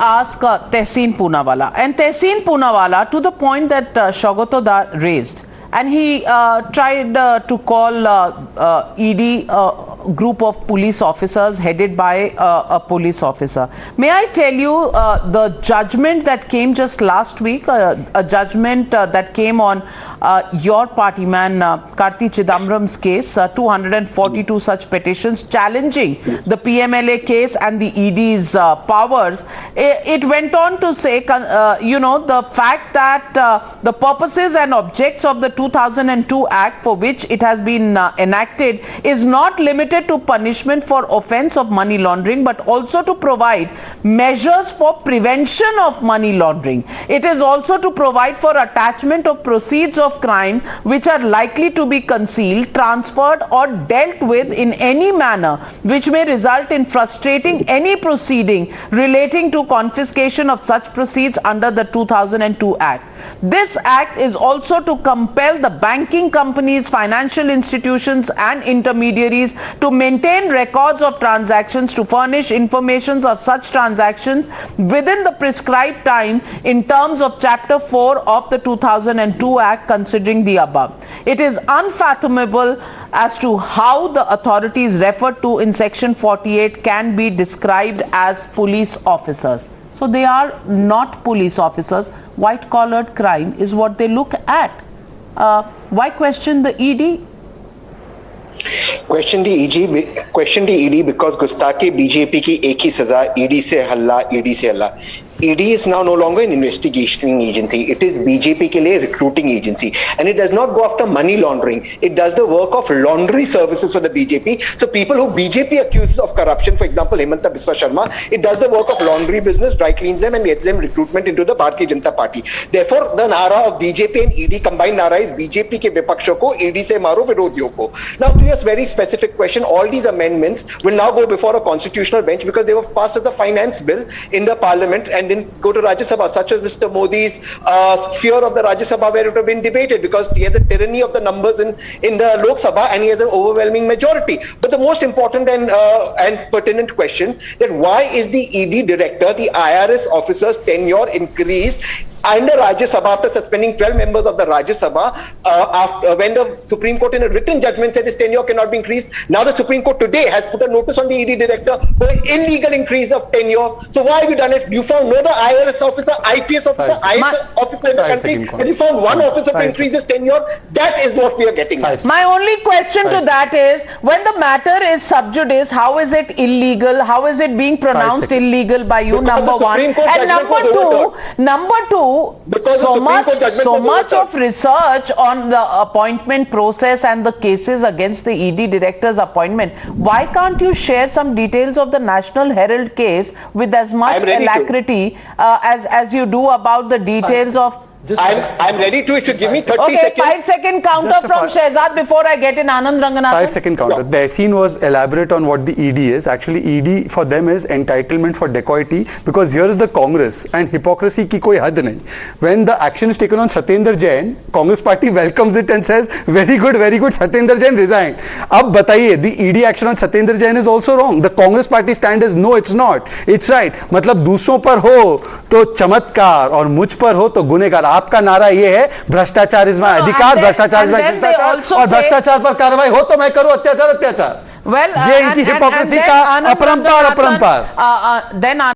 ask Tehseen Poonawalla. And Tehseen Poonawalla, to the point that Shogotodar raised, and he tried to call ED group of police officers headed by a police officer. May I tell you the judgment that came just last week, a judgment that came on your party man Karti Chidambaram's case, 242 such petitions challenging the PMLA case and the ED's powers. It went on to say, the fact that the purposes and objects of the 2002 Act for which it has been enacted is not limited to punishment for offence of money laundering, but also to provide measures for prevention of money laundering. It is also to provide for attachment of proceeds of crime which are likely to be concealed, transferred or dealt with in any manner which may result in frustrating any proceeding relating to confiscation of such proceeds under the 2002 Act. This Act is also to compel the banking companies, financial institutions and intermediaries to maintain records of transactions, to furnish information of such transactions within the prescribed time in terms of Chapter 4 of the 2002 Act, considering the above. It is unfathomable as to how the authorities referred to in Section 48 can be described as police officers. So they are not police officers. White-collared crime is what they look at. Why question the ED? Question the ED because गुस्ताखी BJP की एक ही सजा ED से हल्ला, ED से हल्ला. ED is now no longer an investigating agency. It is BJP के लिए recruiting agency, and it does not go after money laundering. It does the work of laundry services for the BJP. So people who BJP accuses of corruption, for example, Hemanta Biswa Sharma, it does the work of laundry business, dry cleans them, and gets them recruitment into the Bharatiya Janata Party. Therefore, the nara of BJP and ED combined nara is BJP के विपक्षों को ED से मारो विरोधियों को. Now, to your very specific question, all these amendments will now go before a constitutional bench because they were passed as a finance bill in the parliament and then go to Rajya Sabha, such as Mr. Modi's fear of the Rajya Sabha, where it would have been debated because he has the tyranny of the numbers in the Lok Sabha and he has an overwhelming majority. But the most important and pertinent question that why is the ED director, the IRS officer's tenure increased under Rajya Sabha after suspending 12 members of the Rajya Sabha when the Supreme Court in a written judgment said his tenure cannot be increased. Now the Supreme Court today has put a notice on the ED director for illegal increase of tenure. So why have you done it? You found no other IRS officer, IPS officer, IS officer in the country, and you found one officer to increase his tenure. That is what we are getting at. My only question to that is, when the matter is sub judice, how is it illegal? How is it being pronounced illegal by you? Because number one. And number two, so much of research on the appointment process and the cases against the ED director's appointment. Why can't you share some details of the National Herald case with as much alacrity as you do about the details of... I'm ready to, if you give me 30 seconds. 5-second counter from Shehzad before I get in Anand Ranganathan. 5-second counter. Tehseen was elaborate on what the ED is. Actually, ED for them is entitlement for dacoity, because here is the Congress and hypocrisy ki koi had nahi. When the action is taken on Satyendra Jain, Congress party welcomes it and says, very good, Satyendra Jain resigned. Ab bataiye, the ED action on Satyendra Jain is also wrong. The Congress party stand is, no, it's not. It's right. मतलब दूसरों पर हो तो चमत्कार और मुझ पर हो तो गुनेगार. आपका नारा ये है भ्रष्टाचार इस में अधिकार, भ्रष्टाचार इस में शिष्टाचार, और भ्रष्टाचार पर कार्रवाई हो तो मैं करूं अत्याचार. Well, ये इनकी हिपोक्रेसी का अपरंपार.